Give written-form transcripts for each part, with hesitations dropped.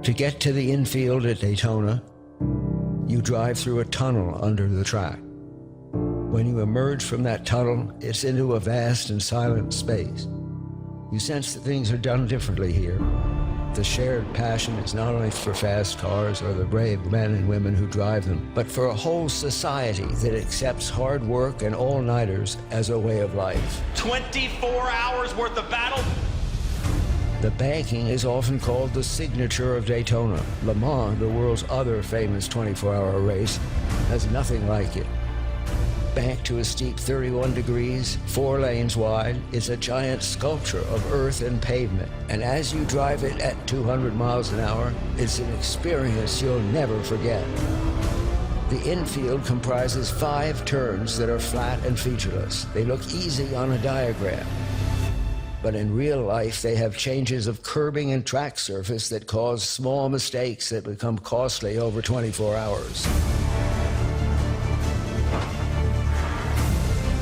To get to the infield at Daytona, you drive through a tunnel under the track. When you emerge from that tunnel, it's into a vast and silent space. You sense that things are done differently here. The shared passion is not only for fast cars or the brave men and women who drive them, but for a whole society that accepts hard work and all-nighters as a way of life. 24 hours worth of battle. The banking is often called the signature of Daytona. Le Mans, the world's other famous 24-hour race, has nothing like it. Banked to a steep 31 degrees, 4 lanes wide, it's a giant sculpture of earth and pavement. And as you drive it at 200 miles an hour, it's an experience you'll never forget. The infield comprises 5 turns that are flat and featureless. They look easy on a diagram. But in real life, they have changes of curbing and track surface that cause small mistakes that become costly over 24 hours.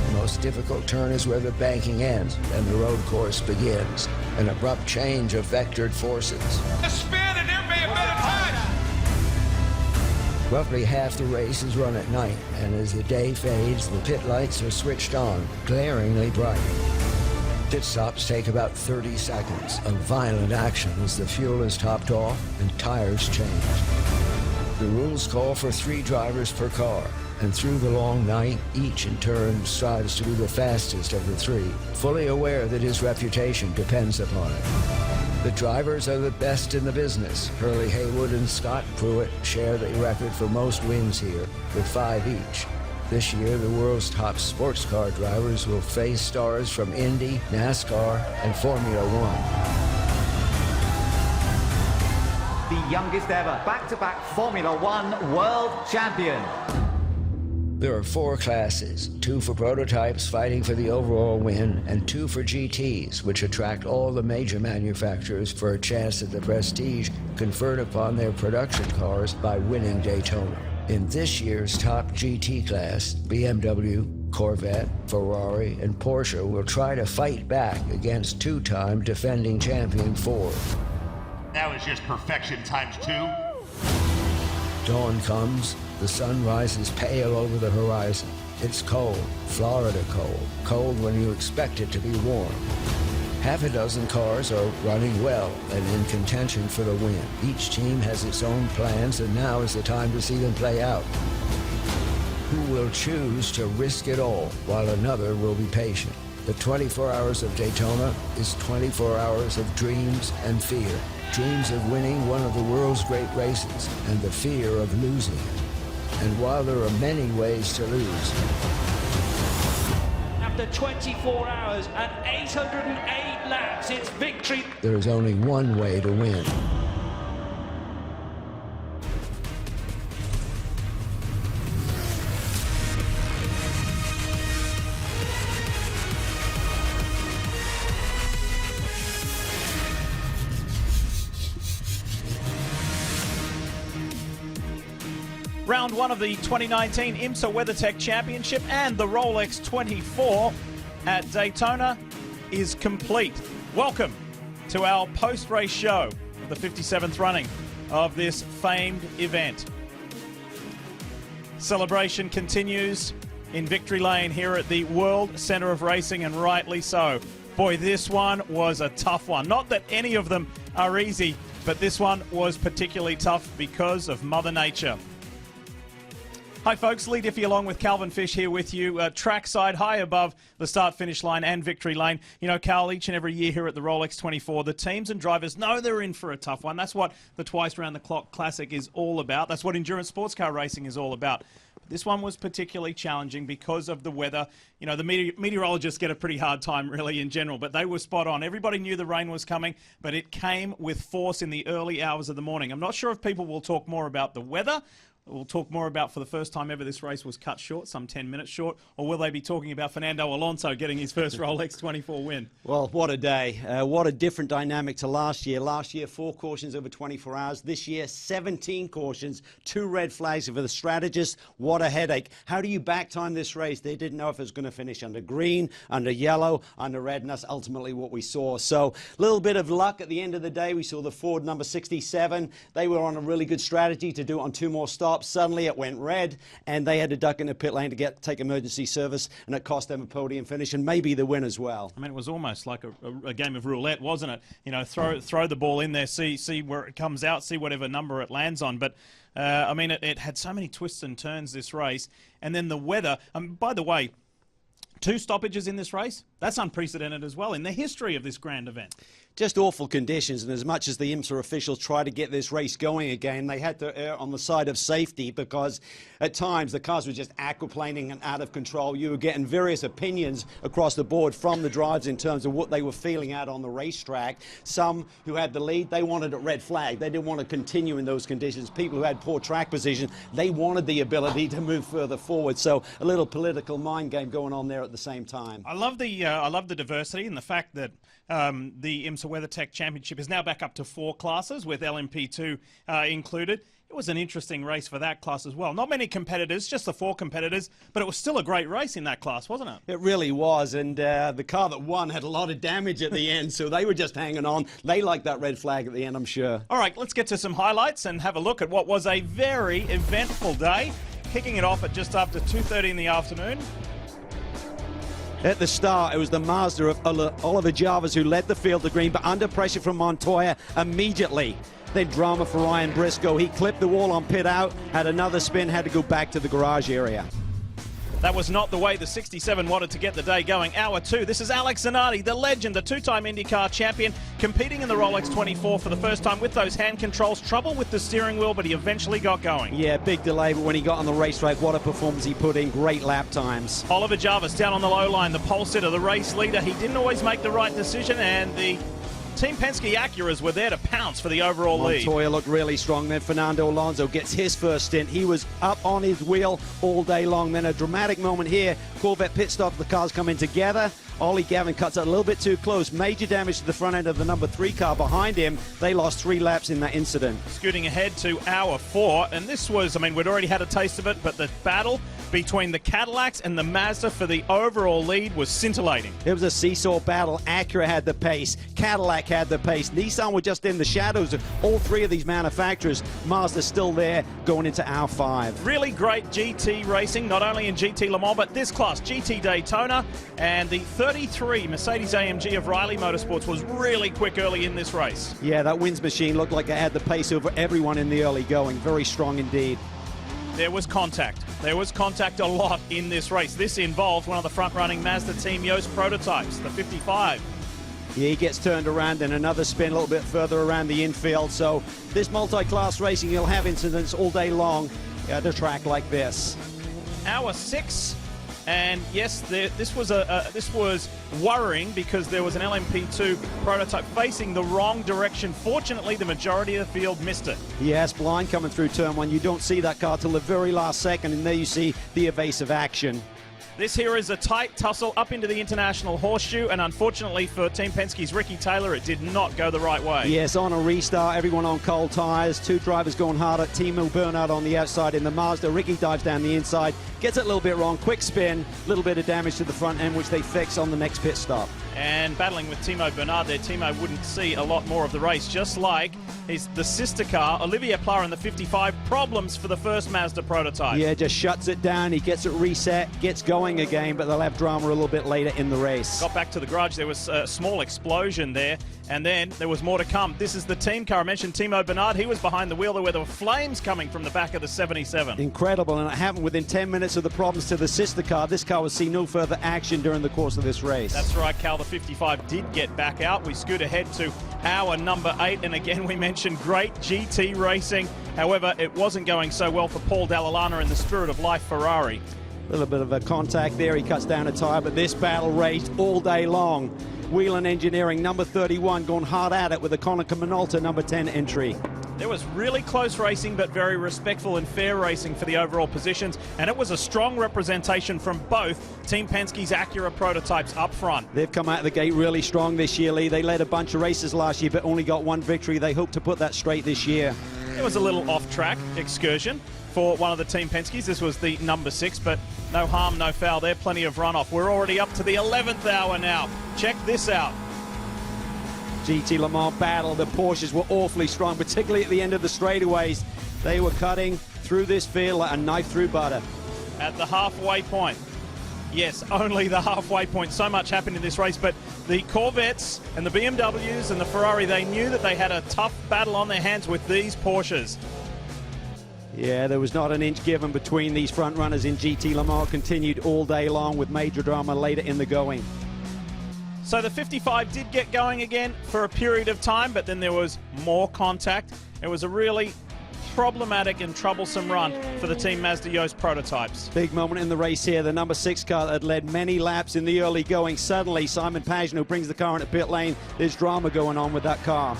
The most difficult turn is where the banking ends and the road course begins. An abrupt change of vectored forces. The spin, and there may have been a touch. Roughly half the race is run at night, and as the day fades, the pit lights are switched on, glaringly bright. Pit stops take about 30 seconds of violent action as the fuel is topped off and tires change. The rules call for 3 drivers per car, and through the long night, each in turn strives to be the fastest of the 3, fully aware that his reputation depends upon it. The drivers are the best in the business. Hurley Haywood and Scott Pruitt share the record for most wins here, with 5 each. This year, the world's top sports car drivers will face stars from Indy, NASCAR, and Formula One. The youngest ever back-to-back Formula One world champion. There are 4 classes, 2 for prototypes fighting for the overall win, and 2 for GTs, which attract all the major manufacturers for a chance at the prestige conferred upon their production cars by winning Daytona. In this year's top GT class, BMW, Corvette, Ferrari, and Porsche will try to fight back against 2-time defending champion Ford. That was just perfection times 2. Dawn comes, the sun rises pale over the horizon. It's cold, Florida cold, cold when you expect it to be warm. Half a dozen cars are running well and in contention for the win. Each team has its own plans, and now is the time to see them play out. Who will choose to risk it all while another will be patient? The 24 hours of Daytona is 24 hours of dreams and fear. Dreams of winning one of the world's great races and the fear of losing it. And while there are many ways to lose, after 24 hours and 808 laps, it's victory. there is only one way to win. Round 1 of the 2019 IMSA WeatherTech Championship and the Rolex 24 at Daytona is complete. Welcome to our post-race show of the 57th running of this famed event. Celebration continues in Victory Lane here at the World Centre of Racing, and rightly so. Boy, this one was a tough one. Not that any of them are easy, but this one was particularly tough because of Mother Nature. Hi folks, Lee Diffie along with Calvin Fish here with you, trackside high above the start-finish line and Victory Lane. You know, Carl, each and every year here at the Rolex 24, the teams and drivers know they're in for a tough one. That's what the Twice Round the Clock Classic is all about. That's what endurance sports car racing is all about. This one was particularly challenging because of the weather. You know, the meteorologists get a pretty hard time really in general, but they were spot on. Everybody knew the rain was coming, but it came with force in the early hours of the morning. I'm not sure if people will talk more about the weather we'll talk more about for the first time ever this race was cut short, some 10 minutes short, or will they be talking about Fernando Alonso getting his first Rolex 24 win? Well, what a day. What a different dynamic to last year. Last year, 4 cautions over 24 hours. This year, 17 cautions, 2 red flags for the strategists. What a headache. How do you back time this race? They didn't know if it was going to finish under green, under yellow, under red, and that's ultimately what we saw. So a little bit of luck at the end of the day. We saw the Ford number 67. They were on a really good strategy to do it on 2 more stops. Suddenly it went red, and they had to duck in the pit lane to take emergency service, and it cost them a podium finish and maybe the win as well. I mean, it was almost like a game of roulette, wasn't it? You know, throw the ball in there, see where it comes out, see whatever number it lands on. But I mean, it had so many twists and turns, this race, and then the weather. By the way, 2 stoppages in this race, that's unprecedented as well in the history of this grand event. Just awful conditions, and as much as the IMSA officials try to get this race going again, they had to err on the side of safety because at times the cars were just aquaplaning and out of control. You were getting various opinions across the board from the drivers in terms of what they were feeling out on the racetrack. Some who had the lead, they wanted a red flag. They didn't want to continue in those conditions. People who had poor track position, they wanted the ability to move further forward. So a little political mind game going on there at the same time. I love the diversity and the fact that the IMSA WeatherTech Championship is now back up to 4 classes with LMP2 included. It was an interesting race for that class as well. Not many competitors, just the 4 competitors, but it was still a great race in that class, wasn't it? It really was, and the car that won had a lot of damage at the end, so they were just hanging on. They liked that red flag at the end, I'm sure. All right, let's get to some highlights and have a look at what was a very eventful day. Kicking it off at just after 2:30 in the afternoon. At the start, it was the Mazda of Oliver Jarvis who led the field to green, but under pressure from Montoya immediately. Then drama for Ryan Briscoe. He clipped the wall on pit out, had another spin, had to go back to the garage area. That was not the way the 67 wanted to get the day going. Hour 2, this is Alex Zanardi, the legend, the 2-time IndyCar champion, competing in the Rolex 24 for the first time with those hand controls. Trouble with the steering wheel, but he eventually got going. Yeah, big delay, but when he got on the racetrack, what a performance he put in. Great lap times. Oliver Jarvis down on the low line, the pole sitter, the race leader. He didn't always make the right decision, and the Team Penske Acuras were there to pounce for the overall lead. Montoya looked really strong. Then Fernando Alonso gets his first stint. He was up on his wheel all day long. Then a dramatic moment here. Corvette pit stop. The cars coming together. Ollie Gavin cuts it a little bit too close. Major damage to the front end of the number 3 car behind him. They lost 3 laps in that incident. Scooting ahead to hour 4, and this was, I mean, we'd already had a taste of it, but the battle between the Cadillacs and the Mazda for the overall lead was scintillating. It was a seesaw battle. Acura had the pace. Cadillac had the pace. Nissan were just in the shadows of all 3 of these manufacturers. Mazda still there going into hour 5. Really great GT racing, not only in GT Le Mans, but this class, GT Daytona, and the 33 Mercedes-AMG of Riley Motorsports was really quick early in this race. Yeah, that Wins machine looked like it had the pace over everyone in the early going. Very strong indeed. There was contact. There was contact a lot in this race. This involved one of the front-running Mazda Team Yost prototypes, the 55. Yeah, he gets turned around in another spin a little bit further around the infield. So this multi-class racing, you'll have incidents all day long at a track like this. Hour 6. And yes, this was worrying because there was an LMP2 prototype facing the wrong direction. Fortunately, the majority of the field missed it. Yes, blind coming through turn 1. You don't see that car till the very last second, and there you see the evasive action. This here is a tight tussle up into the International Horseshoe, and unfortunately for Team Penske's Ricky Taylor, it did not go the right way. Yes, on a restart, everyone on cold tyres, 2 drivers going harder. Timo Bernard on the outside in the Mazda. Ricky dives down the inside, gets it a little bit wrong, quick spin, little bit of damage to the front end, which they fix on the next pit stop. And battling with Timo Bernard there, Timo wouldn't see a lot more of the race, just like the sister car, Olivier Pla in the 55, problems for the first Mazda prototype. Yeah, just shuts it down, he gets it reset, gets going again, but they'll have drama a little bit later in the race. Got back to the garage, there was a small explosion there, and then there was more to come. This is the team car. I mentioned Timo Bernard, he was behind the wheel. There were flames coming from the back of the 77. Incredible, and it happened within 10 minutes of the problems to the sister car. This car will see no further action during the course of this race. That's right, Cal, the 55 did get back out. We scoot ahead to hour number 8, and again we mentioned great GT racing. However, it wasn't going so well for Paul Dall'Anna in the Spirit of Life Ferrari. A little bit of a contact there, he cuts down a tyre, but this battle raged all day long. Whelen Engineering, number 31, going hard at it with a Konica Minolta number 10 entry. There was really close racing, but very respectful and fair racing for the overall positions, and it was a strong representation from both Team Penske's Acura prototypes up front. They've come out of the gate really strong this year, Lee. They led a bunch of races last year, but only got one victory. They hope to put that straight this year. It was a little off-track excursion for one of the Team Penske's. This was the number 6, but no harm, no foul there. Plenty of runoff. We're already up to the 11th hour now. Check this out. GT Le Mans battle. The Porsches were awfully strong, particularly at the end of the straightaways. They were cutting through this field like a knife through butter. At the halfway point. Yes, only the halfway point. So much happened in this race, but the Corvettes and the BMWs and the Ferrari, they knew that they had a tough battle on their hands with these Porsches. Yeah, there was not an inch given between these front runners in GT Le Mans. Continued all day long with major drama later in the going. So the 55 did get going again for a period of time, but then there was more contact. It was a really problematic and troublesome run for the Team Mazda Yost prototypes. Big moment in the race here. The number 6 car that had led many laps in the early going. Suddenly, Simon Pagenaud brings the car into pit lane. There's drama going on with that car.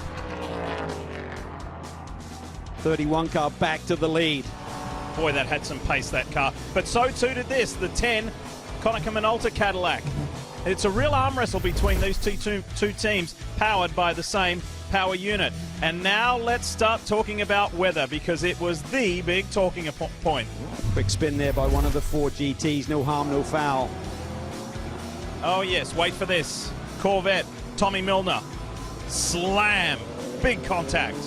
31 car back to the lead. Boy, that had some pace, that car. But so too did this, the 10 Konica Minolta Cadillac. It's a real arm wrestle between these two teams, powered by the same power unit. And now let's start talking about weather, because it was the big talking point. Quick spin there by one of the 4 GTs. No harm, no foul. Oh yes, wait for this. Corvette, Tommy Milner. Slam. Big contact.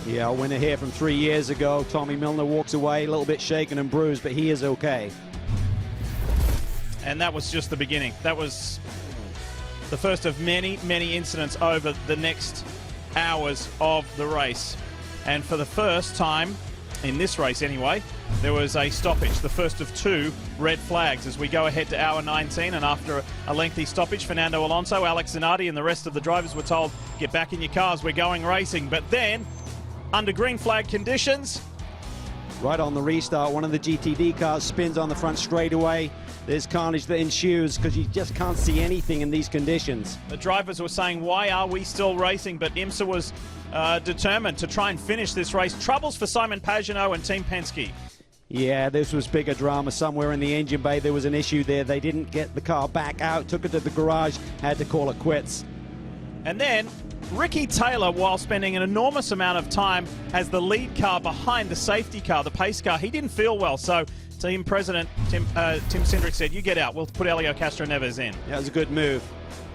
Yeah, a winner here from 3 years ago. Tommy Milner walks away a little bit shaken and bruised, but he is okay. And that was just the beginning. That was the first of many, many incidents over the next hours of the race. And for the first time, in this race anyway, there was a stoppage, the first of 2 red flags as we go ahead to hour 19. And after a lengthy stoppage, Fernando Alonso, Alex Zanardi and the rest of the drivers were told, get back in your cars, we're going racing. But then, under green flag conditions, right on the restart, one of the GTD cars spins on the front straightaway. There's carnage that ensues because you just can't see anything in these conditions. The drivers were saying, why are we still racing? But IMSA was determined to try and finish this race. Troubles for Simon Pagenaud and Team Penske. Yeah, this was bigger drama. Somewhere in the engine bay there was an issue there. They didn't get the car back out, took it to the garage, had to call it quits. And then Ricky Taylor, while spending an enormous amount of time as the lead car behind the safety car, the pace car, he didn't feel well. So team president Tim Cindric said, you get out, we'll put Helio Castro-Neves in. That was a good move.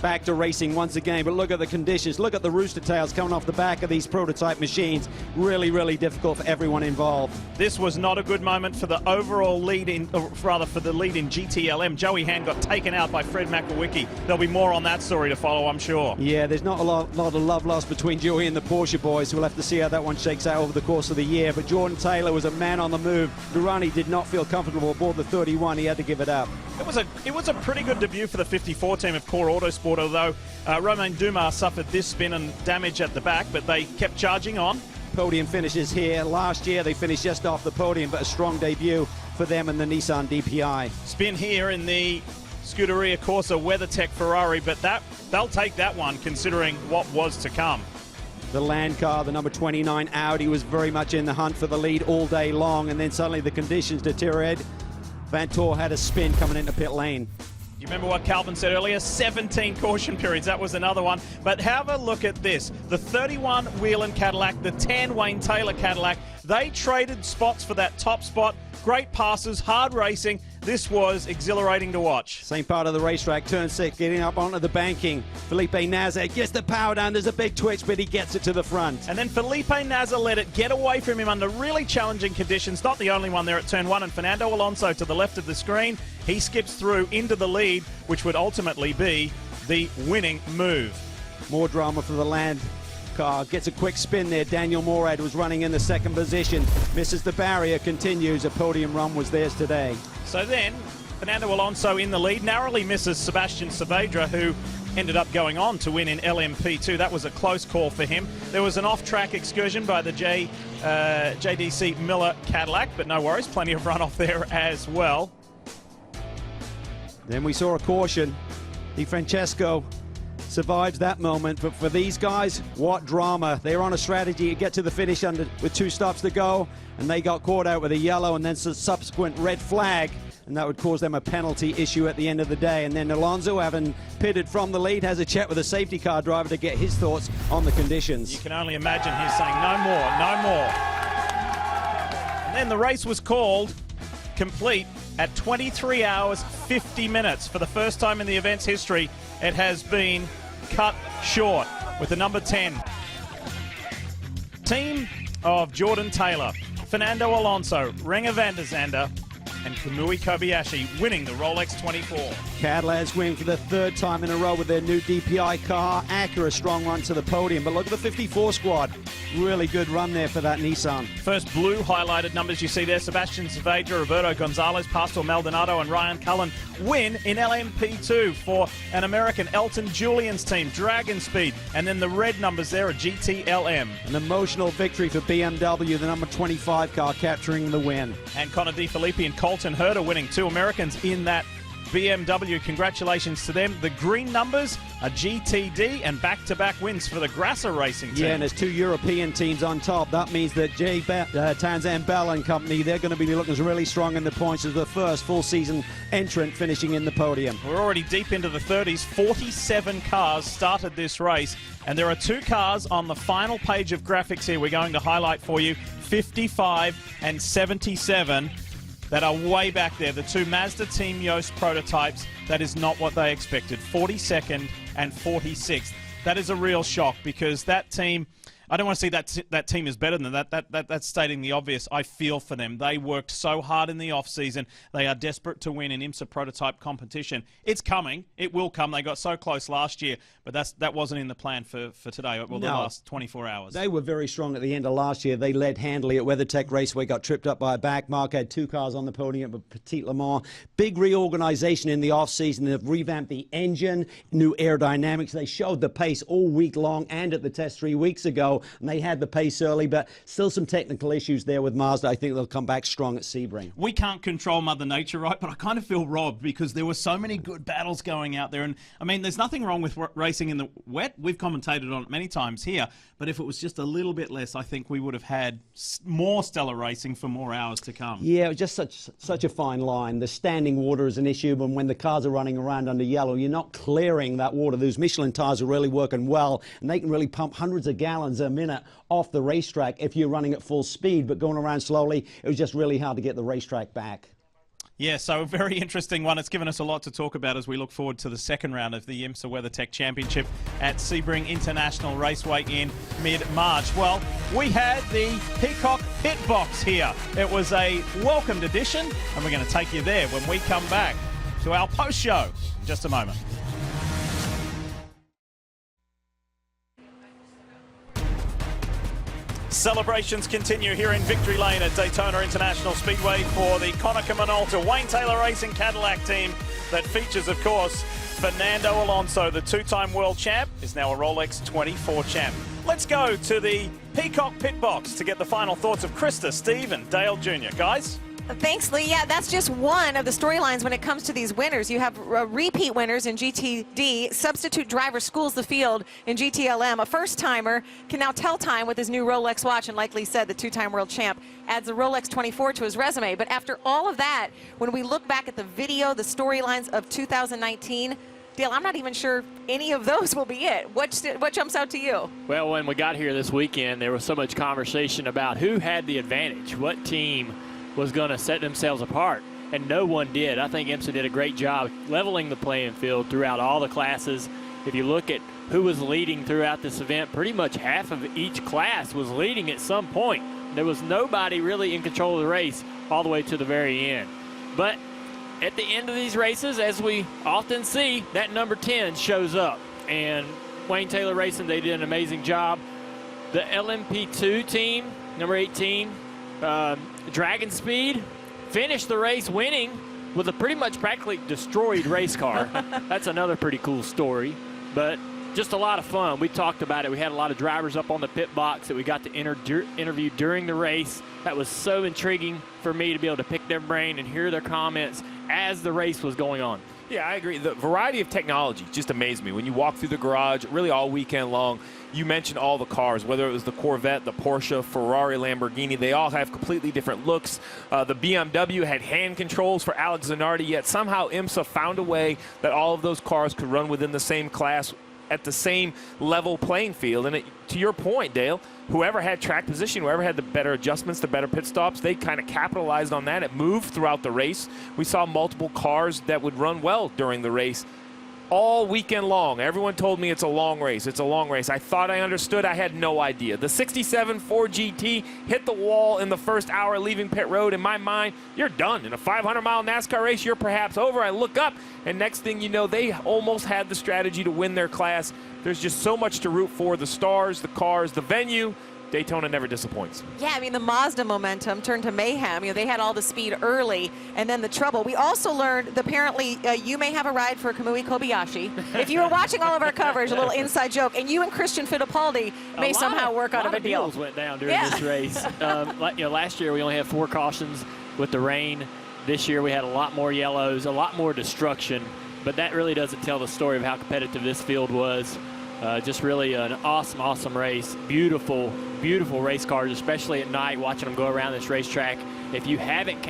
Back to racing once again, but look at the conditions. Look at the rooster tails coming off the back of these prototype machines. Really, really difficult for everyone involved. This was not a good moment for the overall lead in, or rather for the lead in GTLM. Joey Hand got taken out by Fred McElwicky. There'll be more on that story to follow, I'm sure. Yeah, there's not a lot of love lost between Joey and the Porsche boys. We'll have to see how that one shakes out over the course of the year. But Jordan Taylor was a man on the move. Durrani did not feel comfortable aboard the 31. He had to give it up. It was a pretty good debut for the 54 team of Core Autosport, although Romain Dumas suffered this spin and damage at the back, but they kept charging on. Podium finishes here. Last year they finished just off the podium, but a strong debut for them and the Nissan DPI. Spin here in the Scuderia Corsa WeatherTech Ferrari, but they'll take that one considering what was to come. The Land car, the number 29 Audi, was very much in the hunt for the lead all day long, and then suddenly the conditions deteriorated. Vantor had a spin coming into pit lane. You remember what Calvin said earlier? 17 caution periods. That was another one. But have a look at this. The 31 Whelen Cadillac, the 10 Wayne Taylor Cadillac, they traded spots for that top spot. Great passes, hard racing. This was exhilarating to watch. Same part of the racetrack, turn 6, getting up onto the banking. Felipe Nasr gets the power down. There's a big twitch, but he gets it to the front. And then Felipe Nasr let it get away from him under really challenging conditions. Not the only one there at turn 1. And Fernando Alonso to the left of the screen. He skips through into the lead, which would ultimately be the winning move. More drama for the Land car. Gets a quick spin there. Daniel Morad was running in the second position. Misses the barrier, continues. A podium run was theirs today. So then, Fernando Alonso in the lead, narrowly misses Sebastian Saavedra, who ended up going on to win in LMP2. That was a close call for him. There was an off-track excursion by the JDC Miller Cadillac, but no worries, plenty of runoff there as well. Then we saw a caution. Di Francesco survives that moment. But for these guys, what drama. They're on a strategy to get to the finish with 2 stops to go, and they got caught out with a yellow and then a subsequent red flag, and that would cause them a penalty issue at the end of the day. And then Alonso, having pitted from the lead, has a chat with a safety car driver to get his thoughts on the conditions. You can only imagine he's saying, no more, no more. And then the race was called complete at 23 hours, 50 minutes. For the first time in the event's history, it has been cut short with the number 10. Team of Jordan Taylor, Fernando Alonso, Renger van der Zande, and Kamui Kobayashi winning the Rolex 24. Cadillacs win for the 3rd time in a row with their new DPI car. Acura strong run to the podium, but look at the 54 squad. Really good run there for that Nissan. First blue highlighted numbers you see there. Sebastian Saavedra, Roberto Gonzalez, Pastor Maldonado, and Ryan Cullen win in LMP2 for an American Elton Julian's team, Dragon Speed. And then the red numbers there are GTLM. An emotional victory for BMW, the number 25 car capturing the win. And Connor DeFilippi and Colton Herter winning, 2 Americans in that BMW. Congratulations to them. The green numbers are GTD and back-to-back wins for the Grasser Racing team. Yeah, and there's 2 European teams on top. That means that Tanzan Bell and company, they're going to be looking really strong in the points as the first full-season entrant finishing in the podium. We're already deep into the 30s. 47 cars started this race, and there are 2 cars on the final page of graphics here we're going to highlight for you, 55 and 77. That are way back there. The 2 Mazda Team Yost prototypes, that is not what they expected. 42nd and 46th. That is a real shock because that team, I don't want to see that team is better than that. That's stating the obvious. I feel for them. They worked so hard in the off-season. They are desperate to win an IMSA prototype competition. It's coming. It will come. They got so close last year, but that wasn't in the plan for today, well, the last 24 hours. They were very strong at the end of last year. They led handily at WeatherTech Raceway, got tripped up by a back mark, had 2 cars on the podium at Petit Le Mans. Big reorganization in the off-season. They've revamped the engine, new aerodynamics. They showed the pace all week long and at the test 3 weeks ago. And they had the pace early, but still some technical issues there with Mazda. I think they'll come back strong at Sebring. We can't control Mother Nature, right? But I kind of feel robbed because there were so many good battles going out there. And, I mean, there's nothing wrong with racing in the wet. We've commentated on it many times here. But if it was just a little bit less, I think we would have had more stellar racing for more hours to come. Yeah, it was just such a fine line. The standing water is an issue, but when the cars are running around under yellow, you're not clearing that water. Those Michelin tires are really working well, and they can really pump hundreds of gallons a minute off the racetrack if you're running at full speed, but going around slowly, it was just really hard to get the racetrack back. Yeah, so a very interesting one. It's given us a lot to talk about as we look forward to the second round of the IMSA WeatherTech Championship at Sebring International Raceway in mid-March. Well, we had the Peacock Pit Box here. It was a welcomed addition, and we're going to take you there when we come back to our post-show in just a moment. Celebrations continue here in Victory Lane at Daytona International Speedway for the Konica Minolta Wayne Taylor Racing Cadillac team that features, of course, Fernando Alonso, the 2-time world champ, is now a Rolex 24 champ. Let's go to the Peacock Pit Box to get the final thoughts of Krista, Steve, and Dale Jr. Guys? Thanks, Lee. Yeah, that's just one of the storylines when it comes to these winners. You have repeat winners in GTD. Substitute driver schools the field in GTLM. A first-timer can now tell time with his new Rolex watch, and like Lee said, the 2-time world champ adds a Rolex 24 to his resume. But after all of that, when we look back at the video, the storylines of 2019, Dale, I'm not even sure any of those will be it. What jumps out to you? Well, when we got here this weekend, there was so much conversation about who had the advantage, what team was going to set themselves apart, and no one did. I think IMSA did a great job leveling the playing field throughout all the classes. If you look at who was leading throughout this event, pretty much half of each class was leading at some point. There was nobody really in control of the race all the way to the very end. But at the end of these races, as we often see, that number 10 shows up. And Wayne Taylor Racing, they did an amazing job. The LMP2 team, number 18, Dragon Speed, finished the race winning with a pretty much practically destroyed race car. That's another pretty cool story, but just a lot of fun. We talked about it. We had a lot of drivers up on the pit box that we got to interview during the race. That was so intriguing for me to be able to pick their brain and hear their comments as the race was going on. Yeah, I agree. The variety of technology just amazed me. When you walk through the garage, really all weekend long, you mentioned all the cars, whether it was the Corvette, the Porsche, Ferrari, Lamborghini, they all have completely different looks. The BMW had hand controls for Alex Zanardi, yet somehow IMSA found a way that all of those cars could run within the same class at the same level playing field. And to your point, Dale, whoever had track position, whoever had the better adjustments, the better pit stops, they kind of capitalized on that. It moved throughout the race. We saw multiple cars that would run well during the race all weekend long. Everyone told me it's a long race. It's a long race. I thought I understood. I had no idea. The 67 Ford GT hit the wall in the first hour leaving pit road. In my mind, you're done. In a 500-mile NASCAR race, you're perhaps over. I look up, and next thing you know, they almost had the strategy to win their class. There's just so much to root for. The stars, the cars, the venue. Daytona never disappoints. Yeah, I mean, the Mazda momentum turned to mayhem. You know, they had all the speed early and then the trouble. We also learned that apparently you may have a ride for Kamui Kobayashi. If you were watching all of our coverage, a little inside joke, and you and Christian Fittipaldi may somehow work out of a deal. A lot of deals went down during this race. Last year we only had 4 cautions with the rain. This year we had a lot more yellows, a lot more destruction, but that really doesn't tell the story of how competitive this field was. Just really an awesome, awesome race. Beautiful, beautiful race cars, especially at night, watching them go around this racetrack. If you haven't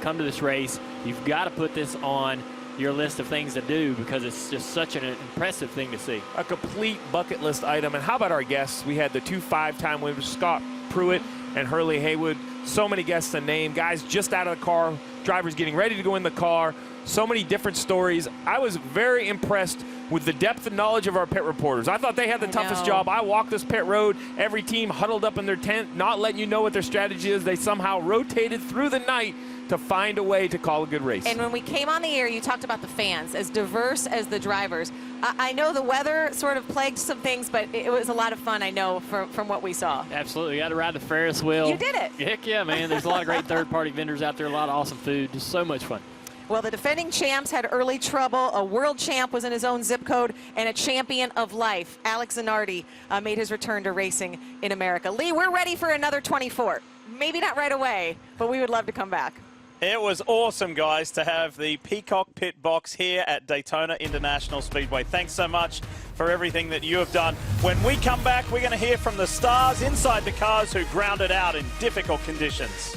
come to this race, you've got to put this on your list of things to do because it's just such an impressive thing to see. A complete bucket list item. And how about our guests? We had the 2 5-time winners, Scott Pruitt and Hurley Haywood. So many guests to name. Guys just out of the car, drivers getting ready to go in the car. So many different stories. I was very impressed with the depth and knowledge of our pit reporters. I thought they had the toughest job. I walked this pit road, every team huddled up in their tent, not letting you know what their strategy is. They somehow rotated through the night to find a way to call a good race. And when we came on the air, you talked about the fans, as diverse as the drivers. I know the weather sort of plagued some things, but it was a lot of fun, I know, from what we saw. Absolutely. You got to ride the Ferris wheel. You did it. Heck yeah, man. There's a lot of great third-party vendors out there, a lot of awesome food. Just so much fun. Well, the defending champs had early trouble. A world champ was in his own zip code, and a champion of life, Alex Zanardi, made his return to racing in America. Lee, we're ready for another 24. Maybe not right away, but we would love to come back. It was awesome, guys, to have the Peacock Pit Box here at Daytona International Speedway. Thanks so much for everything that you have done. When we come back, we're going to hear from the stars inside the cars who ground it out in difficult conditions.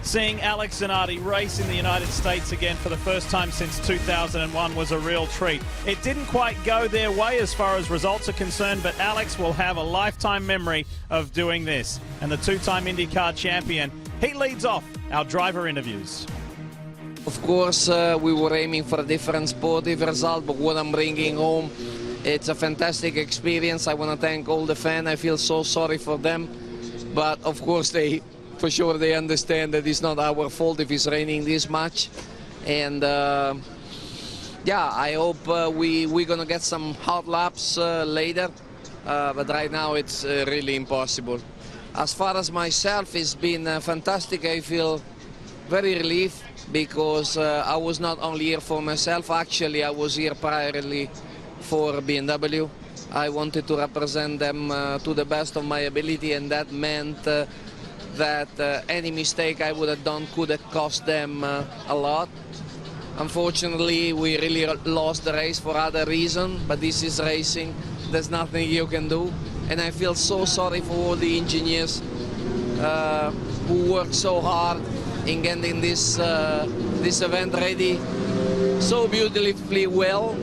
Seeing Alex Zanardi race in the United States again for the first time since 2001 was a real treat. It didn't quite go their way as far as results are concerned, but Alex will have a lifetime memory of doing this. And the 2-time IndyCar champion, he leads off our driver interviews. Of course, we were aiming for a different sportive result, but what I'm bringing home, it's a fantastic experience. I want to thank all the fans. I feel so sorry for them, but of course for sure they understand that it's not our fault if it's raining this much. And yeah, I hope we're gonna get some hot laps later, but right now it's really impossible. As far as myself, it's been fantastic. I feel very relieved because I was not only here for myself, actually I was here primarily for BMW. I wanted to represent them to the best of my ability, and that meant that any mistake I would have done could have cost them a lot. Unfortunately, we really lost the race for other reasons, but this is racing. There's nothing you can do. And I feel so sorry for all the engineers who worked so hard in getting this event ready so beautifully well.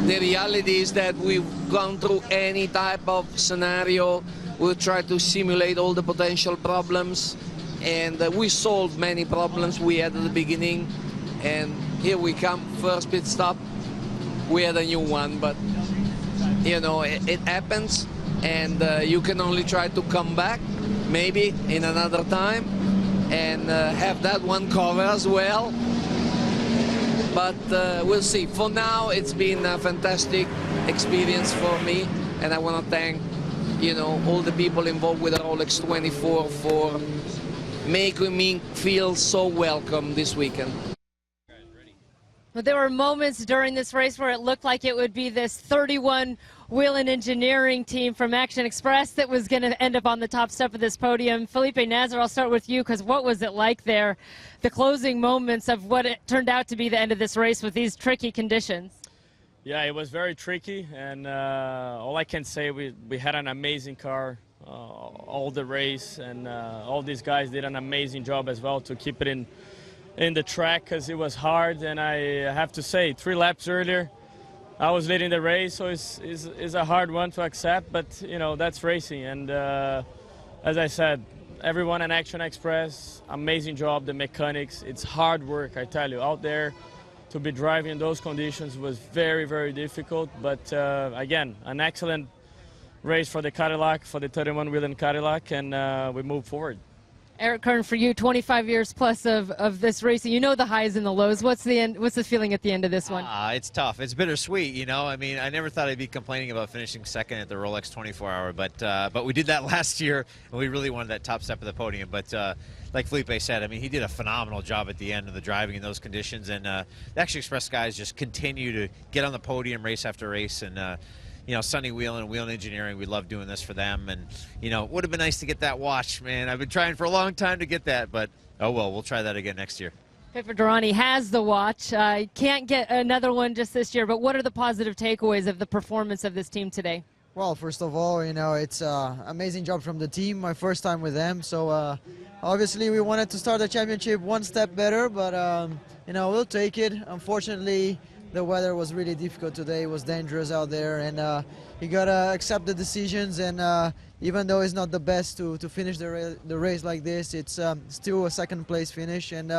The reality is that we've gone through any type of scenario. We'll try to simulate all the potential problems, and we solved many problems we had at the beginning. And here we come, first pit stop. We had a new one, but you know, it happens, and you can only try to come back, maybe in another time, and have that one cover as well. But we'll see. For now, it's been a fantastic experience for me, and I want to thank, you know, all the people involved with the Rolex 24 for making me feel so welcome this weekend. But there were moments during this race where it looked like it would be this 31 Whelen Engineering team from Action Express that was going to end up on the top step of this podium. Felipe Nasr, I'll start with you, because what was it like there, the closing moments of what it turned out to be the end of this race with these tricky conditions? Yeah, it was very tricky, and all I can say, we had an amazing car all the race, and all these guys did an amazing job as well to keep it in the track, because it was hard. And I have to say, 3 laps earlier, I was leading the race, so it's a hard one to accept, but you know, that's racing. And as I said, everyone in Action Express, amazing job, the mechanics. It's hard work, I tell you, out there. To be driving in those conditions was very, very difficult, but again, an excellent race for the Cadillac, for the 31 Whelen Cadillac, and we move forward. Eric Kern, for you, 25 years plus of this racing, you know the highs and the lows. What's the feeling at the end of this one? It's tough. It's bittersweet, you know. I mean, I never thought I'd be complaining about finishing second at the Rolex 24-hour, but we did that last year, and we really wanted that top step of the podium. But like Felipe said, I mean, he did a phenomenal job at the end of the driving in those conditions, and the Action Express guys just continue to get on the podium race after race, and you know, Sonny Whelen and Whelen Engineering, we love doing this for them. And, you know, it would have been nice to get that watch, man. I've been trying for a long time to get that, but oh well, we'll try that again next year. Pippa Durrani has the watch. Can't get another one just this year, but what are the positive takeaways of the performance of this team today? Well, first of all, you know, it's an amazing job from the team, my first time with them. So obviously we wanted to start the championship one step better, but, you know, we'll take it. Unfortunately, the weather was really difficult today. It was dangerous out there, and you gotta accept the decisions. And even though it's not the best to finish the race like this, it's still a second place finish, and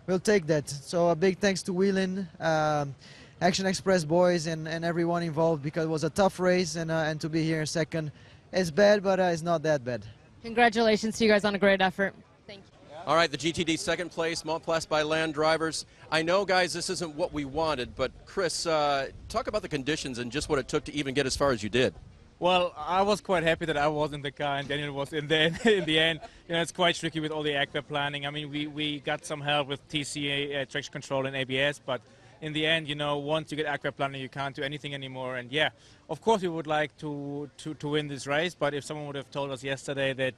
we'll take that. So a big thanks to Whelen, Action Express boys, and everyone involved, because it was a tough race, and to be here in second, it's bad, but it's not that bad. Congratulations to you guys on a great effort. All right, the GTD second place, Montplace by Land drivers. I know, guys, this isn't what we wanted, but Chris, talk about the conditions and just what it took to even get as far as you did. Well, I was quite happy that I was in the car and Daniel was in the end. You know, it's quite tricky with all the aqua planning. I mean, we got some help with TCA, traction control and ABS, but in the end, you know, once you get aqua planning, you can't do anything anymore. And yeah, of course we would like to win this race, but if someone would have told us yesterday that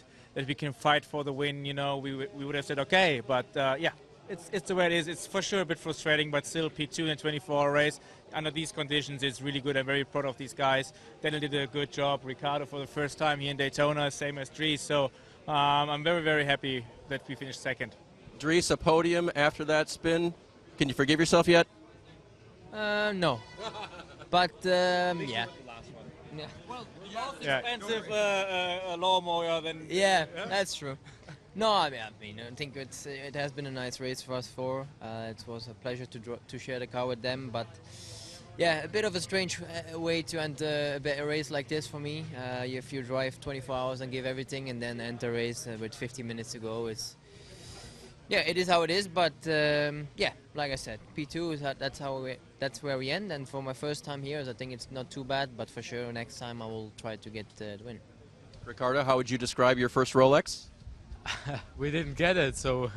we can fight for the win, you know, we would have said okay. But yeah, it's the way it is. It's for sure a bit frustrating, but still P2 in a 24-hour race. Under these conditions, it's really good. I'm very proud of these guys. Daniel did a good job. Ricardo for the first time here in Daytona, same as Dries. So I'm very, very happy that we finished second. Dries, a podium after that spin. Can you forgive yourself yet? No. But, yeah. Yeah. Well, the most expensive lawnmower than... Yeah, that's true. No, I mean, I think it has been a nice race for us four. It was a pleasure to share the car with them, but yeah, a bit of a strange way to end a race like this for me. If you drive 24 hours and give everything and then enter a race with 50 minutes to go, yeah, it is how it is. But yeah, like I said, P2 is that's where we end. And for my first time here, I think it's not too bad. But for sure, next time I will try to get the win. Ricardo, how would you describe your first Rolex? We didn't get it, so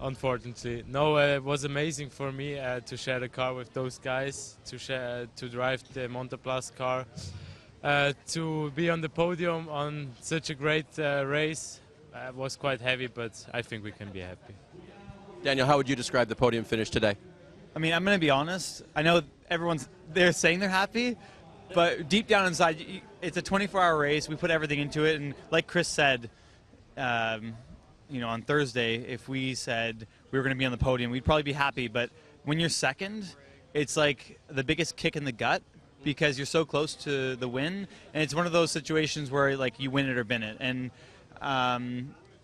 unfortunately. No, it was amazing for me to share the car with those guys, to drive the Montplace car, to be on the podium on such a great race. It was quite heavy, but I think we can be happy. Daniel, how would you describe the podium finish today? I mean, I'm going to be honest. I know they're saying they're happy, but deep down inside, it's a 24-hour race. We put everything into it, and like Chris said, you know, on Thursday, if we said we were going to be on the podium, we'd probably be happy. But when you're second, it's like the biggest kick in the gut because you're so close to the win. And it's one of those situations where, like, you win it or bin it. And,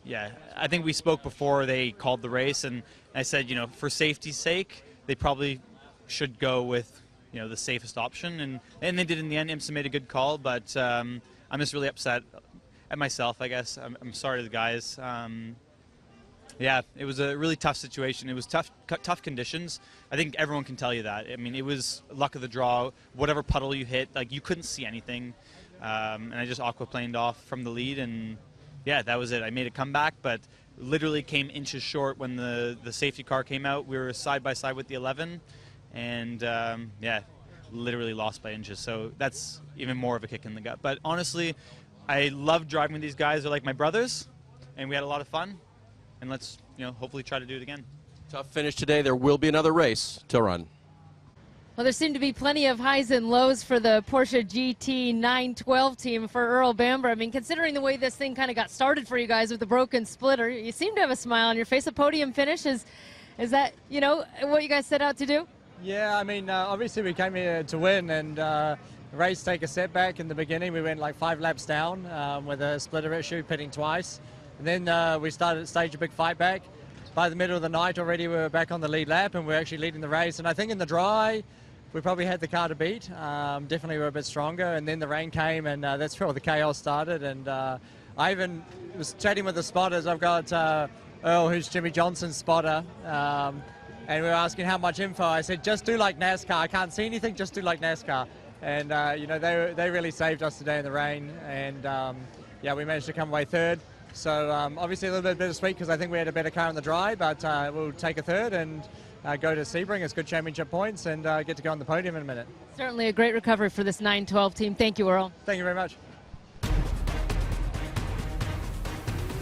yeah, I think we spoke before they called the race. And I said, you know, for safety's sake, they probably should go with, you know, the safest option. And they did in the end. IMSA made a good call. But I'm just really upset at myself, I guess. I'm sorry to the guys. Yeah, it was a really tough situation. It was tough conditions. I think everyone can tell you that. I mean, it was luck of the draw. Whatever puddle you hit, like, you couldn't see anything. And I just aquaplaned off from the lead, and yeah, that was it. I made a comeback, but literally came inches short when the safety car came out. We were side by side with the 11, and yeah, literally lost by inches. So that's even more of a kick in the gut. But honestly, I love driving with these guys. They're like my brothers, and we had a lot of fun. And let's, hopefully try to do it again. Tough finish today. There will be another race to run. Well, there seemed to be plenty of highs and lows for the Porsche GT 912 team for Earl Bamber. I mean, considering the way this thing kind of got started for you guys with the broken splitter, you seem to have a smile on your face. A podium finish, is that, what you guys set out to do? Yeah, I mean, obviously we came here to win, and the race take a setback in the beginning. We went like 5 laps down with a splitter issue, pitting twice. And then we started to stage a big fight back. By the middle of the night already, we were back on the lead lap, and we're actually leading the race. And I think in the dry, we probably had the car to beat. Definitely were a bit stronger, and then the rain came, and that's where all the chaos started. And I even was chatting with the spotters. I've got Earl, who's Jimmy Johnson's spotter, and we were asking how much info. I said, just do like NASCAR. I can't see anything, just do like NASCAR. And they really saved us today in the rain, and yeah, we managed to come away third. So obviously a little bit bittersweet because I think we had a better car in the dry, but we'll take a third and go to Sebring. It's good championship points, and get to go on the podium in a minute. Certainly a great recovery for this 912 team. Thank you, Earl. Thank you very much.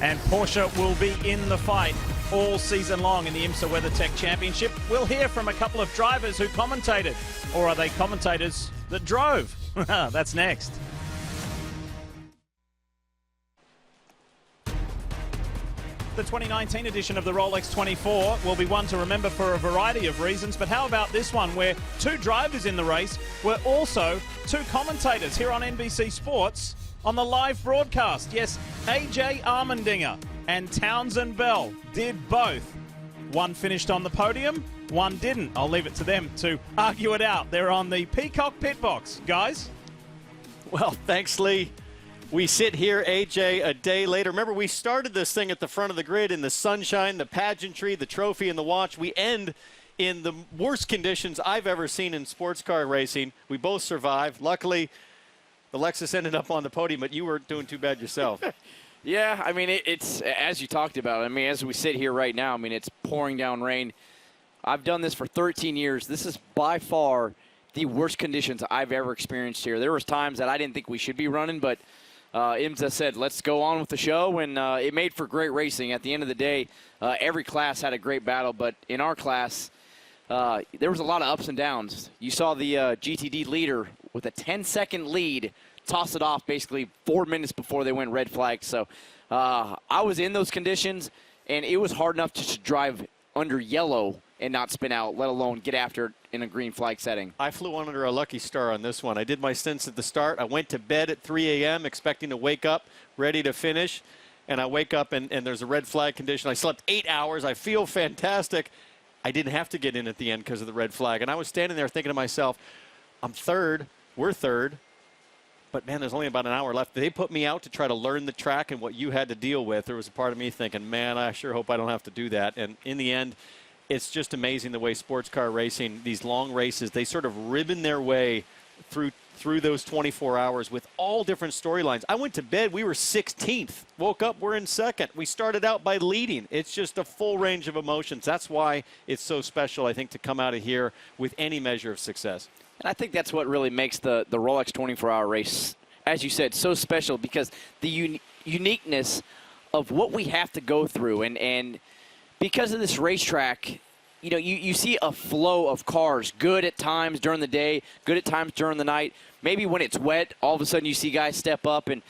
And Porsche will be in the fight all season long in the IMSA WeatherTech Championship. We'll hear from a couple of drivers who commentated, or are they commentators that drove? That's next. The 2019 edition of the Rolex 24 will be one to remember for a variety of reasons, but how about this one where 2 drivers in the race were also 2 commentators here on NBC Sports on the live broadcast. Yes, AJ Allmendinger and Townsend Bell did both. One finished on the podium, one didn't. I'll leave it to them to argue it out. They're on the Peacock pit box. Guys? Well, thanks, Lee. We sit here, AJ, a day later. Remember, we started this thing at the front of the grid in the sunshine, the pageantry, the trophy, and the watch. We end in the worst conditions I've ever seen in sports car racing. We both survived. Luckily, the Lexus ended up on the podium, but you weren't doing too bad yourself. Yeah, I mean, it's as you talked about. I mean, as we sit here right now, I mean, it's pouring down rain. I've done this for 13 years. This is by far the worst conditions I've ever experienced here. There was times that I didn't think we should be running, but IMSA said, let's go on with the show, and it made for great racing. At the end of the day, every class had a great battle, but in our class, there was a lot of ups and downs. You saw the GTD leader with a 10-second lead toss it off basically 4 minutes before they went red flag. So I was in those conditions, and it was hard enough just to drive under yellow and not spin out, let alone get after it in a green flag setting. I flew under a lucky star on this one. I did my stints at the start. I went to bed at 3 a.m. expecting to wake up ready to finish, and I wake up and there's a red flag condition. I slept 8 hours. I feel fantastic. I didn't have to get in at the end because of the red flag, and I was standing there thinking to myself, I'm third, we're third, but man, there's only about an hour left. They put me out to try to learn the track and what you had to deal with. There was a part of me thinking, man, I sure hope I don't have to do that. And in the end, it's just amazing the way sports car racing, these long races, they sort of ribbon their way through those 24 hours with all different storylines. I went to bed, we were 16th. Woke up, we're in second. We started out by leading. It's just a full range of emotions. That's why it's so special, I think, to come out of here with any measure of success. And I think that's what really makes the Rolex 24-hour race, as you said, so special, because the uniqueness of what we have to go through. And because of this racetrack, you know, you see a flow of cars, good at times during the day, good at times during the night. Maybe when it's wet, all of a sudden you see guys step up, and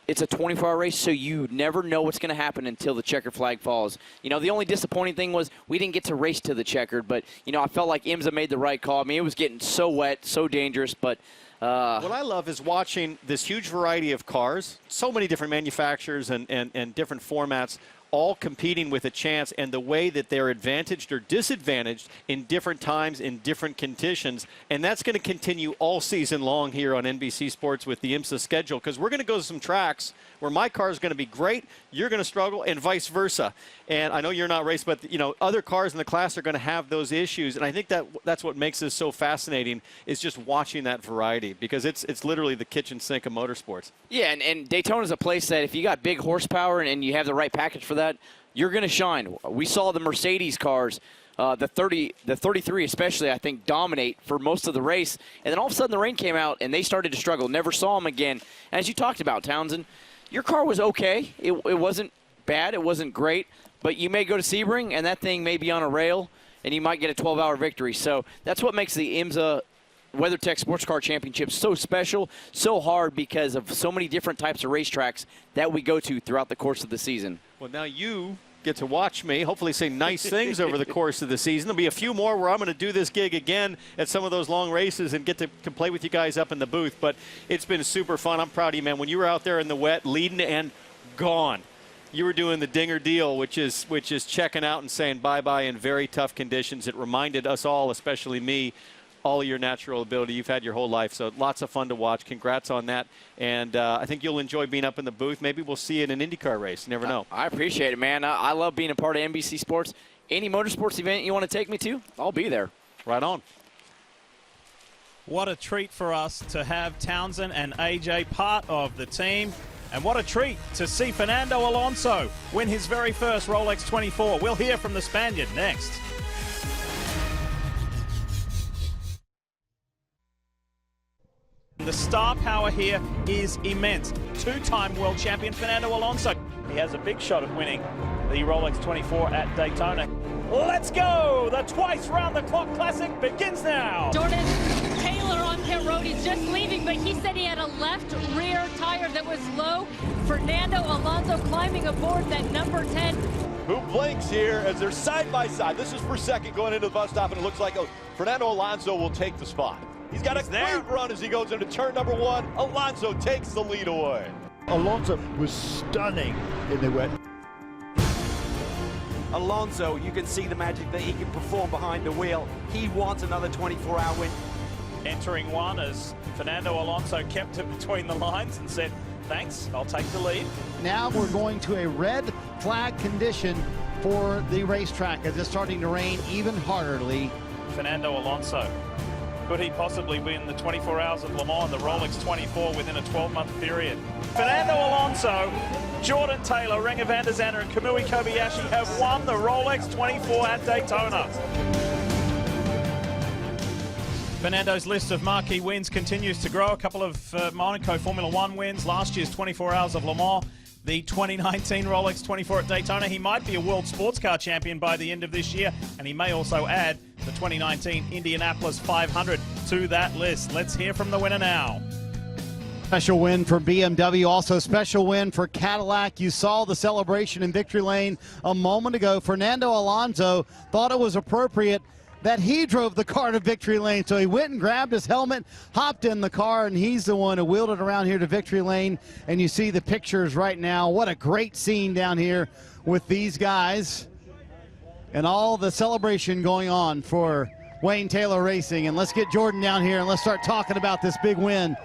it's a 24-hour race, so you never know what's going to happen until the checkered flag falls. You know, the only disappointing thing was we didn't get to race to the checkered, but, you know, I felt like IMSA made the right call. I mean, it was getting so wet, so dangerous, but what I love is watching this huge variety of cars, so many different manufacturers and different formats, all competing with a chance, and the way that they're advantaged or disadvantaged in different times, in different conditions. And that's going to continue all season long here on NBC Sports with the IMSA schedule, because we're going to go to some tracks where my car is going to be great, you're going to struggle, and vice versa. And I know you're not racing, but other cars in the class are going to have those issues. And I think that's what makes this so fascinating, is just watching that variety, because it's literally the kitchen sink of motorsports. Yeah, and Daytona is a place that if you got big horsepower and you have the right package for that, you're going to shine. We saw the Mercedes cars, the 33 especially, I think, dominate for most of the race. And then all of a sudden the rain came out and they started to struggle. Never saw them again. As you talked about, Townsend, your car was okay. It wasn't bad. It wasn't great. But you may go to Sebring and that thing may be on a rail and you might get a 12-hour victory. So that's what makes the IMSA WeatherTech Sports Car Championship so special, so hard, because of so many different types of racetracks that we go to throughout the course of the season. Well, now you get to watch me hopefully say nice things over the course of the season. There'll be a few more where I'm going to do this gig again at some of those long races and get to play with you guys up in the booth. But it's been super fun. I'm proud of you, man. When you were out there in the wet, leading and gone, you were doing the dinger deal, which is checking out and saying bye-bye in very tough conditions. It reminded us all, especially me, all of your natural ability you've had your whole life. So lots of fun to watch. Congrats on that. And I think you'll enjoy being up in the booth. Maybe we'll see you in an IndyCar race. You never know. I appreciate it, man. I love being a part of NBC Sports. Any motorsports event you want to take me to, I'll be there. Right on. What a treat for us to have Townsend and AJ part of the team. And what a treat to see Fernando Alonso win his very first Rolex 24. We'll hear from the Spaniard next. The star power here is immense. Two-time world champion Fernando Alonso. He has a big shot of winning the Rolex 24 at Daytona. Let's go! The twice round-the-clock classic begins now. Jordan Taylor on pit road. He's just leaving, but he said he had a left rear tire that was low. Fernando Alonso climbing aboard that number 10. Who blinks here as they're side by side. This is for second going into the bus stop, and it looks like Fernando Alonso will take the spot. He's got a great run as he goes into turn number 1. Alonso takes the lead away. Alonso was stunning in the wet. Alonso, you can see the magic that he can perform behind the wheel. He wants another 24-hour win. Entering one as Fernando Alonso kept it between the lines and said, thanks, I'll take the lead. Now we're going to a red flag condition for the racetrack as it's starting to rain even harder, Lee. Fernando Alonso. Could he possibly win the 24 Hours of Le Mans, the Rolex 24, within a 12-month period? Fernando Alonso, Jordan Taylor, Renger van der Zande, and Kamui Kobayashi have won the Rolex 24 at Daytona. Fernando's list of marquee wins continues to grow. A couple of Monaco Formula One wins, last year's 24 Hours of Le Mans, the 2019 Rolex 24 at Daytona. He might be a world sports car champion by the end of this year, and he may also add the 2019 Indianapolis 500 to that list. Let's hear from the winner now. Special win for BMW, also special win for Cadillac. You saw the celebration in victory lane a moment ago. Fernando Alonso thought it was appropriate that he drove the car to victory lane, so he went and grabbed his helmet, hopped in the car, and he's the one who wheeled it around here to victory lane. And you see the pictures right now. What a great scene down here with these guys and all the celebration going on for Wayne Taylor Racing. And let's get Jordan down here and let's start talking about this big win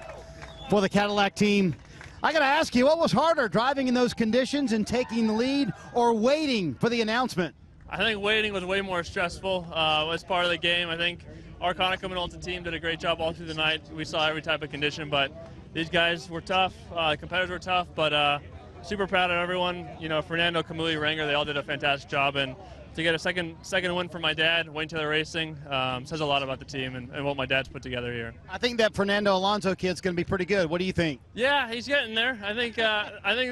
for the Cadillac team. I got to ask you, what was harder, driving in those conditions and taking the lead, or waiting for the announcement? I think waiting was way more stressful. As part of the game, I think our Konica Minolta team did a great job all through the night. We saw every type of condition, but these guys were tough. Competitors were tough, but super proud of everyone. You know, Fernando, Kamui, Renger, they all did a fantastic job, and to get a second win for my dad, Wayne Taylor Racing, says a lot about the team and what my dad's put together here. I think that Fernando Alonso kid's going to be pretty good. What do you think? Yeah, he's getting there. I think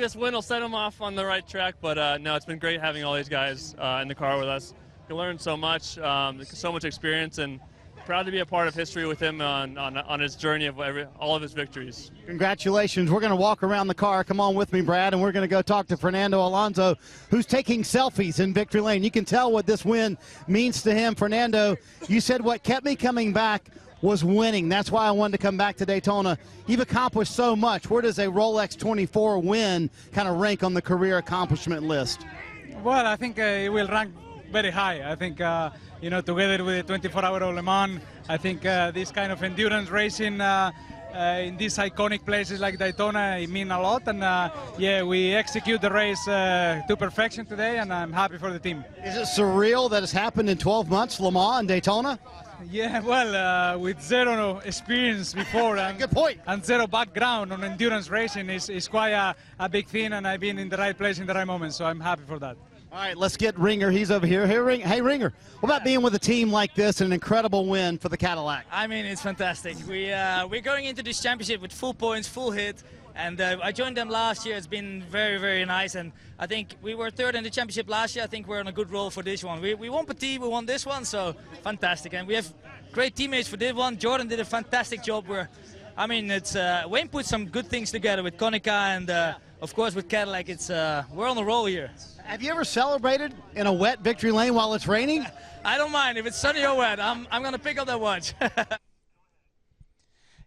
this win will set him off on the right track. But no, it's been great having all these guys in the car with us. We learned so much, so much experience, and proud to be a part of history with him on his journey of all of his victories. Congratulations. We're going to walk around the car. Come on with me, Brad, and we're going to go talk to Fernando Alonso, who's taking selfies in victory lane. You can tell what this win means to him. Fernando, you said what kept me coming back was winning. That's why I wanted to come back to Daytona. You've accomplished so much. Where does a Rolex 24 win kind of rank on the career accomplishment list? Well, I think it will rank very high. I think, you know, together with the 24-hour Le Mans, I think this kind of endurance racing in these iconic places like Daytona, it means a lot. And yeah, we execute the race to perfection today, and I'm happy for the team. Is it surreal that it's happened in 12 months, Le Mans and Daytona? Yeah, well, with zero experience before and, good point. And zero background on endurance racing is quite a big thing, and I've been in the right place in the right moment, so I'm happy for that. All right, let's get Ringer. He's over here. Hey, Ringer, what about being with a team like this and an incredible win for the Cadillac? I mean, it's fantastic. We're going into this championship with full points, full hit, and I joined them last year. It's been very, very nice, and I think we were third in the championship last year. I think we're on a good roll for this one. We won Petit, we won this one, so fantastic. And we have great teammates for this one. Jordan did a fantastic job. I mean, Wayne put some good things together with Konica and, of course, with Cadillac. We're on a roll here. Have you ever celebrated in a wet victory lane while it's raining? I don't mind. If it's sunny or wet, I'm going to pick up that watch.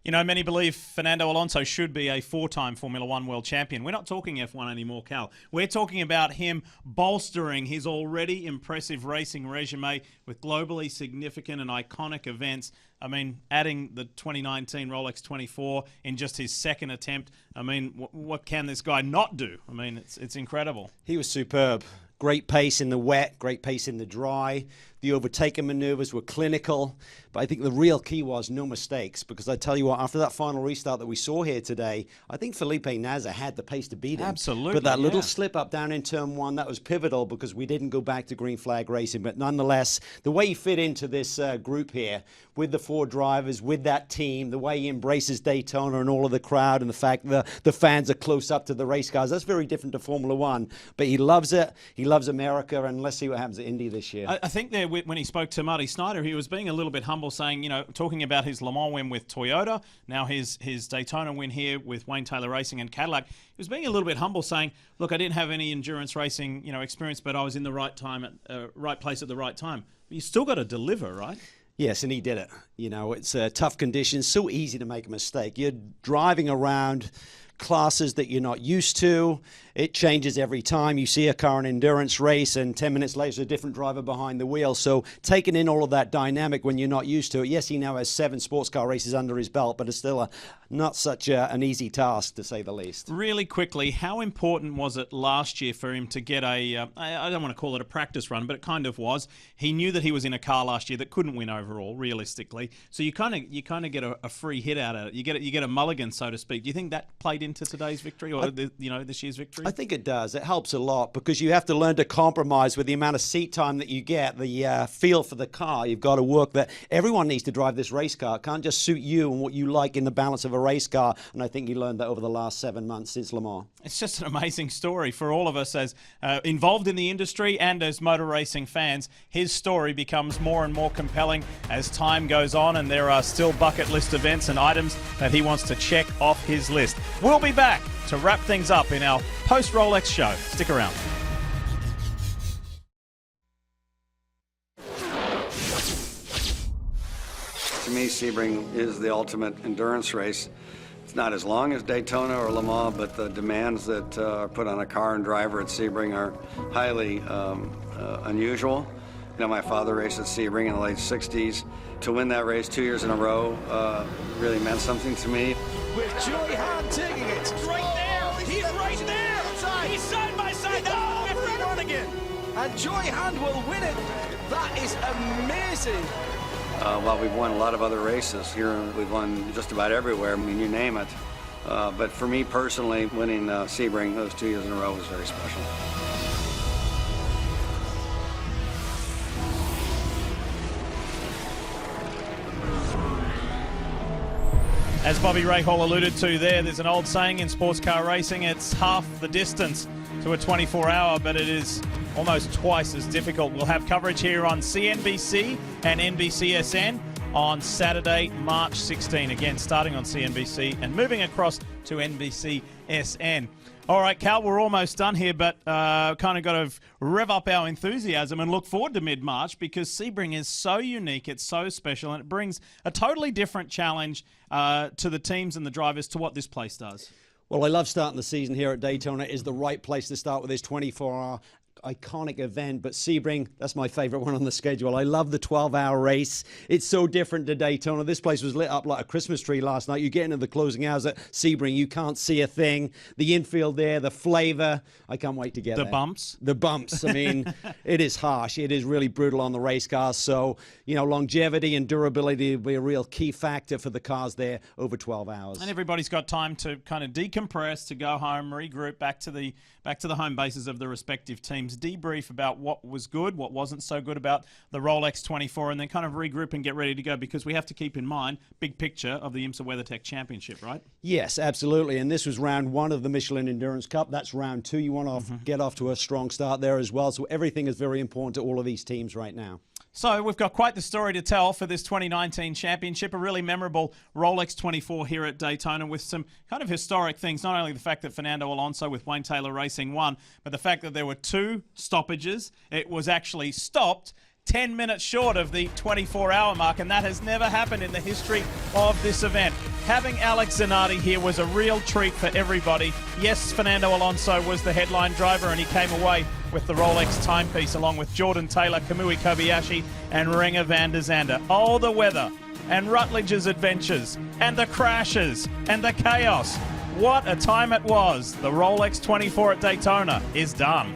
You know, many believe Fernando Alonso should be a 4-time Formula One world champion. We're not talking F1 anymore, Cal. We're talking about him bolstering his already impressive racing resume with globally significant and iconic events. I mean, adding the 2019 Rolex 24 in just his second attempt. I mean, what can this guy not do? I mean, it's incredible. He was superb. Great pace in the wet, great pace in the dry. The overtaking maneuvers were clinical. But I think the real key was no mistakes, because I tell you what, after that final restart that we saw here today, I think Felipe Nasr had the pace to beat him. Absolutely. But that little slip up down in turn one, that was pivotal because we didn't go back to green flag racing. But nonetheless, the way he fit into this group here with the 4 drivers, with that team, the way he embraces Daytona and all of the crowd, and the fact that the fans are close up to the race cars, that's very different to Formula One. But he loves it. He loves America, and let's see what happens at Indy this year. I think there, when he spoke to Marty Snyder, he was being a little bit humble, saying, you know, talking about his Le Mans win with Toyota, now his Daytona win here with Wayne Taylor Racing and Cadillac. He was being a little bit humble, saying, look, I didn't have any endurance racing, you know, experience, but I was in the right time, at right place at the right time. But you still got to deliver, right? Yes, and he did it. You know, it's tough conditions, so easy to make a mistake. You're driving around classes that you're not used to. It changes every time. You see a car in an endurance race, and 10 minutes later, there's a different driver behind the wheel. So taking in all of that dynamic when you're not used to it. Yes, he now has 7 sports car races under his belt, but it's still not such an easy task, to say the least. Really quickly, how important was it last year for him to get I don't want to call it a practice run, but it kind of was. He knew that he was in a car last year that couldn't win overall, realistically. So you kind of get a free hit out of it. You get a mulligan, so to speak. Do you think that played into today's victory, or this year's victory? I think it does. It helps a lot because you have to learn to compromise with the amount of seat time that you get, the feel for the car. You've got to work that. Everyone needs to drive this race car. It can't just suit you and what you like in the balance of a race car. And I think you learned that over the last 7 months since Le Mans. It's just an amazing story for all of us as involved in the industry and as motor racing fans. His story becomes more and more compelling as time goes on, and there are still bucket list events and items that he wants to check off his list. We'll be back to wrap things up in our post-Rolex show. Stick around. To me, Sebring is the ultimate endurance race. It's not as long as Daytona or Le Mans, but the demands that are put on a car and driver at Sebring are highly unusual. You know, my father raced at Sebring in the late 60s. To win that race 2 years in a row really meant something to me. With Joey Hahn taking it. He's right there. He's right there. He's side by side. That's the victory run again. And Joey Hahn will win it. That is amazing. Well, we've won a lot of other races here. We've won just about everywhere. I mean, you name it. But for me personally, winning Sebring those 2 years in a row was very special. As Bobby Rahal alluded to there's an old saying in sports car racing, it's half the distance to a 24-hour, but it is almost twice as difficult. We'll have coverage here on CNBC and NBCSN on March 16. Again, starting on CNBC and moving across to NBCSN. All right, Cal, we're almost done here, but kind of got to rev up our enthusiasm and look forward to mid-March because Sebring is so unique, it's so special, and it brings a totally different challenge to the teams and the drivers to what this place does. Well, I love starting the season here at Daytona. Is the right place to start with this 24-hour iconic event, but Sebring, that's my favorite one on the schedule. I love the 12-hour race. It's so different to Daytona. This place was lit up like a Christmas tree last night. You get into the closing hours at Sebring, you can't see a thing. The infield there, the flavor, I can't wait to get there. The bumps. The bumps. I mean, it is harsh. It is really brutal on the race cars. So, you know, longevity and durability will be a real key factor for the cars there over 12 hours. And everybody's got time to kind of decompress, to go home, regroup, back to the home bases of the respective teams, debrief about what was good, what wasn't so good about the Rolex 24, and then kind of regroup and get ready to go, because we have to keep in mind big picture of the IMSA WeatherTech Championship, right? Yes, absolutely. And this was round 1 of the Michelin Endurance Cup. That's round 2. You want to get off to a strong start there as well. So everything is very important to all of these teams right now. So we've got quite the story to tell for this 2019 championship, a really memorable Rolex 24 here at Daytona with some kind of historic things, not only the fact that Fernando Alonso with Wayne Taylor Racing won, but the fact that there were 2 stoppages. It was actually stopped 10 minutes short of the 24-hour mark, and that has never happened in the history of this event. Having Alex Zanardi here was a real treat for everybody. Yes, Fernando Alonso was the headline driver, and he came away with the Rolex timepiece along with Jordan Taylor, Kamui Kobayashi, and Renger van der Zande. Oh, the weather, and Rutledge's adventures, and the crashes, and the chaos. What a time it was. The Rolex 24 at Daytona is done.